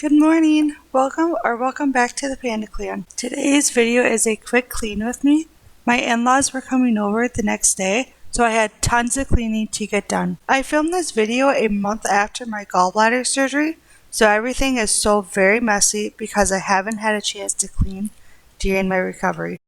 Good morning! Welcome back to the Panda Clan. Today's video is a quick clean with me. My in-laws were coming over the next day, so I had tons of cleaning to get done. I filmed this video a month after my gallbladder surgery, so everything is so very messy because I haven't had a chance to clean during my recovery.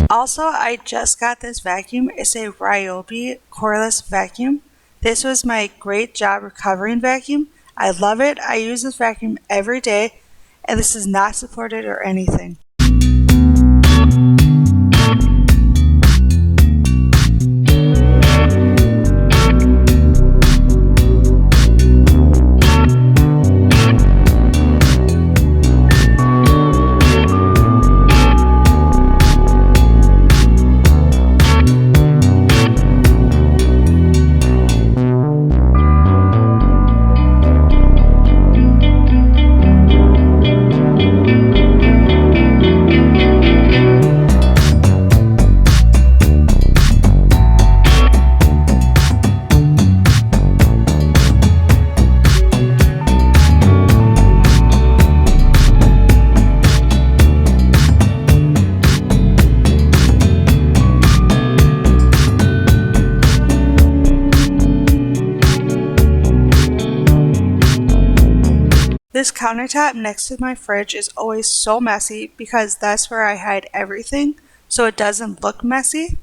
Also, I just got this vacuum. It's a Ryobi cordless vacuum. This was my great job recovering vacuum. I love it. I use this vacuum every day, and this is not supported or anything. This countertop next to my fridge is always so messy because that's where I hide everything, so it doesn't look messy.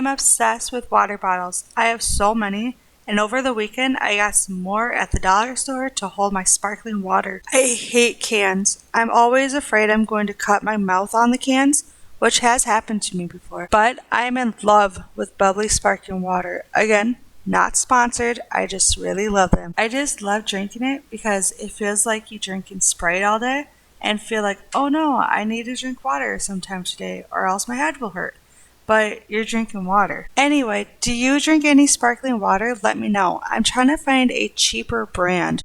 I'm obsessed with water bottles. I have so many, and over the weekend I got some more at the dollar store to hold my sparkling water. I hate cans. I'm always afraid I'm going to cut my mouth on the cans, which has happened to me before. But I'm in love with bubbly sparkling water. Again, not sponsored, I just really love them. I just love drinking it because it feels like you drinking Sprite all day and feel like, oh no, I need to drink water sometime today or else my head will hurt. But you're drinking water. Anyway, do you drink any sparkling water? Let me know. I'm trying to find a cheaper brand.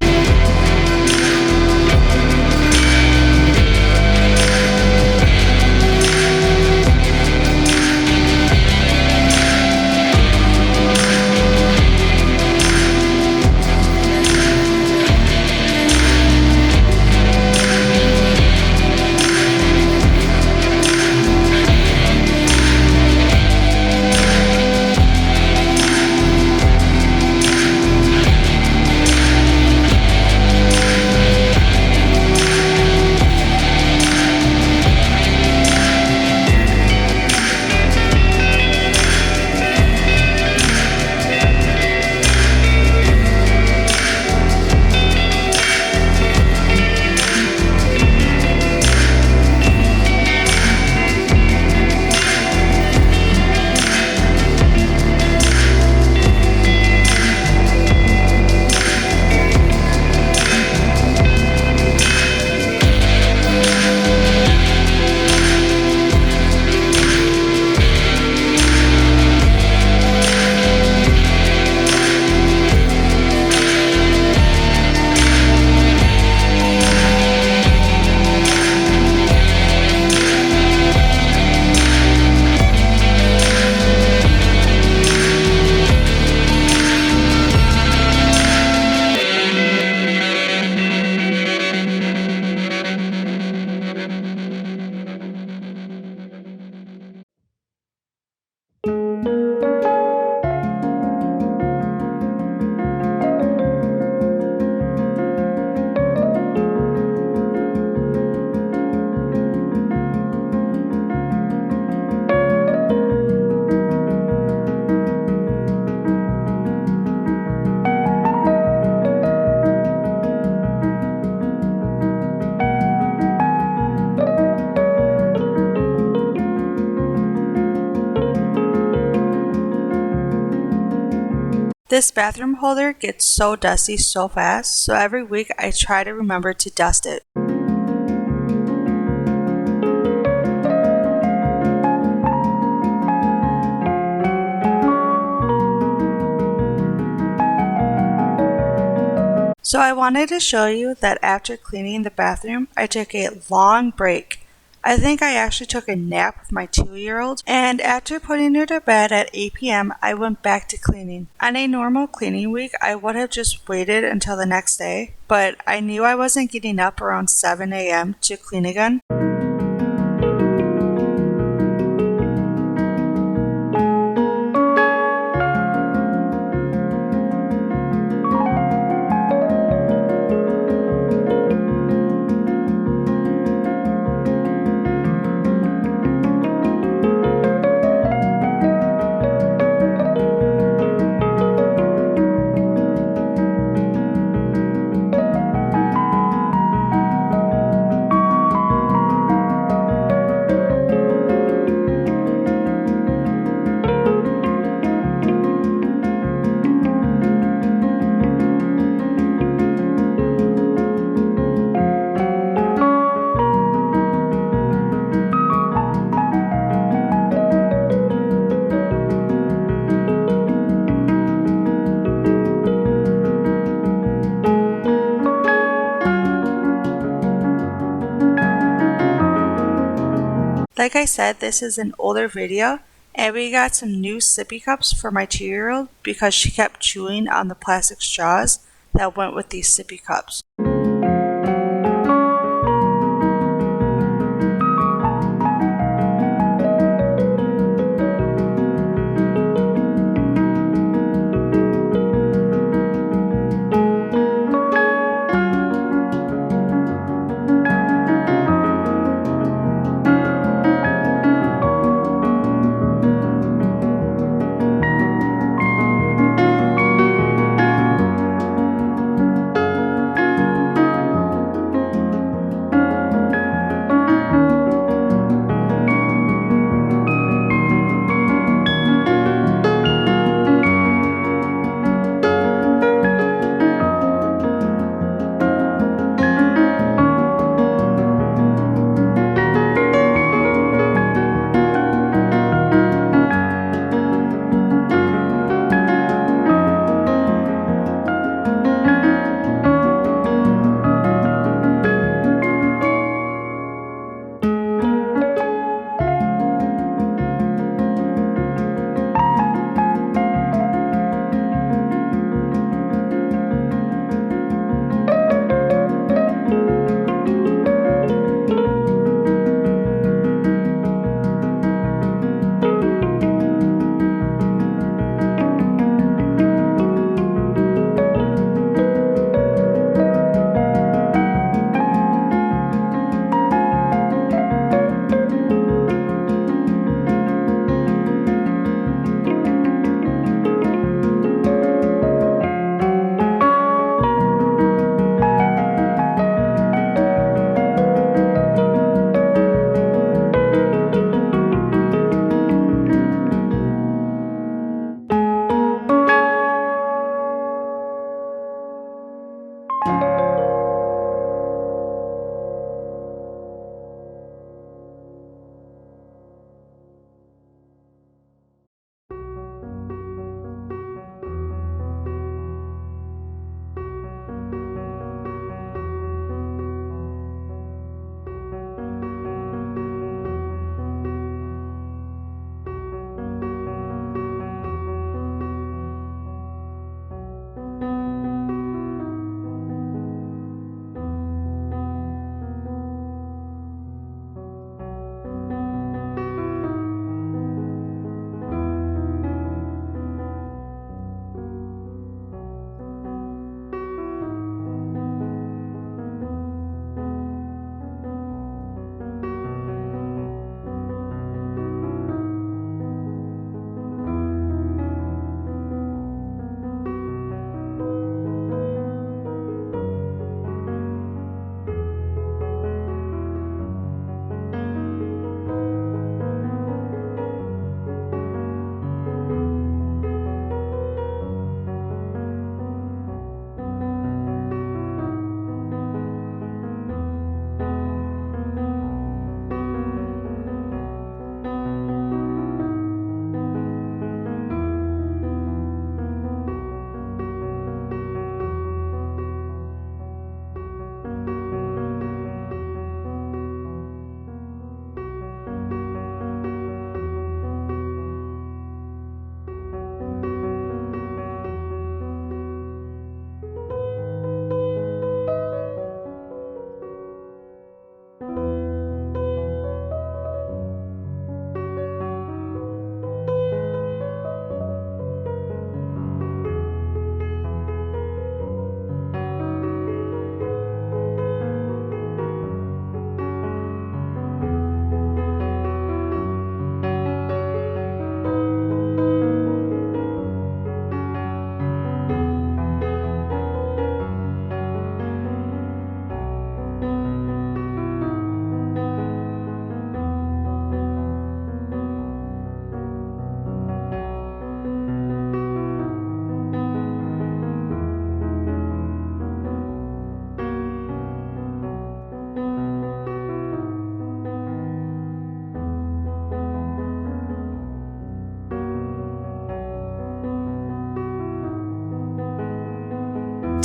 This bathroom holder gets so dusty so fast, so every week I try to remember to dust it. So I wanted to show you that after cleaning the bathroom, I took a long break. I think I actually took a nap with my 2-year-old, and after putting her to bed at 8 p.m., I went back to cleaning. On a normal cleaning week, I would have just waited until the next day, but I knew I wasn't getting up around 7 a.m. to clean again. Like I said, this is an older video, and we got some new sippy cups for my 2-year-old because she kept chewing on the plastic straws that went with these sippy cups.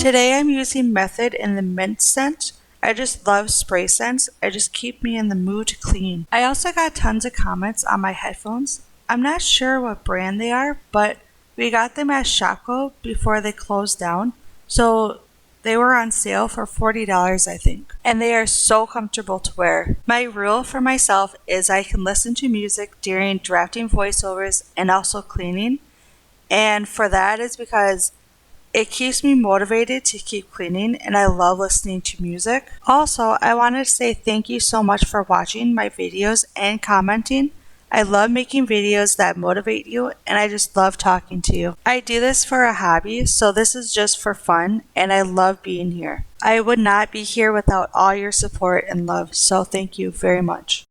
Today I'm using Method in the mint scent. I just love spray scents. It just keep me in the mood to clean. I also got tons of comments on my headphones. I'm not sure what brand they are, but we got them at Shopko before they closed down. So they were on sale for $40, I think. And they are so comfortable to wear. My rule for myself is I can listen to music during drafting voiceovers and also cleaning. And for that is because it keeps me motivated to keep cleaning, and I love listening to music. Also, I wanted to say thank you so much for watching my videos and commenting. I love making videos that motivate you, and I just love talking to you. I do this for a hobby, so this is just for fun, and I love being here. I would not be here without all your support and love, so thank you very much.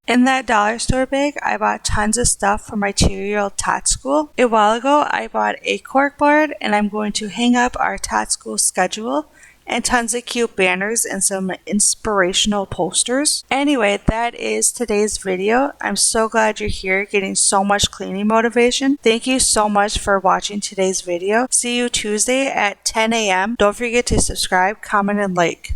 In that dollar store bag, I bought tons of stuff for my 2-year-old Tot School. A while ago, I bought a corkboard, and I'm going to hang up our Tot School schedule and tons of cute banners and some inspirational posters. Anyway, that is today's video. I'm so glad you're here getting so much cleaning motivation. Thank you so much for watching today's video. See you Tuesday at 10 a.m. Don't forget to subscribe, comment, and like.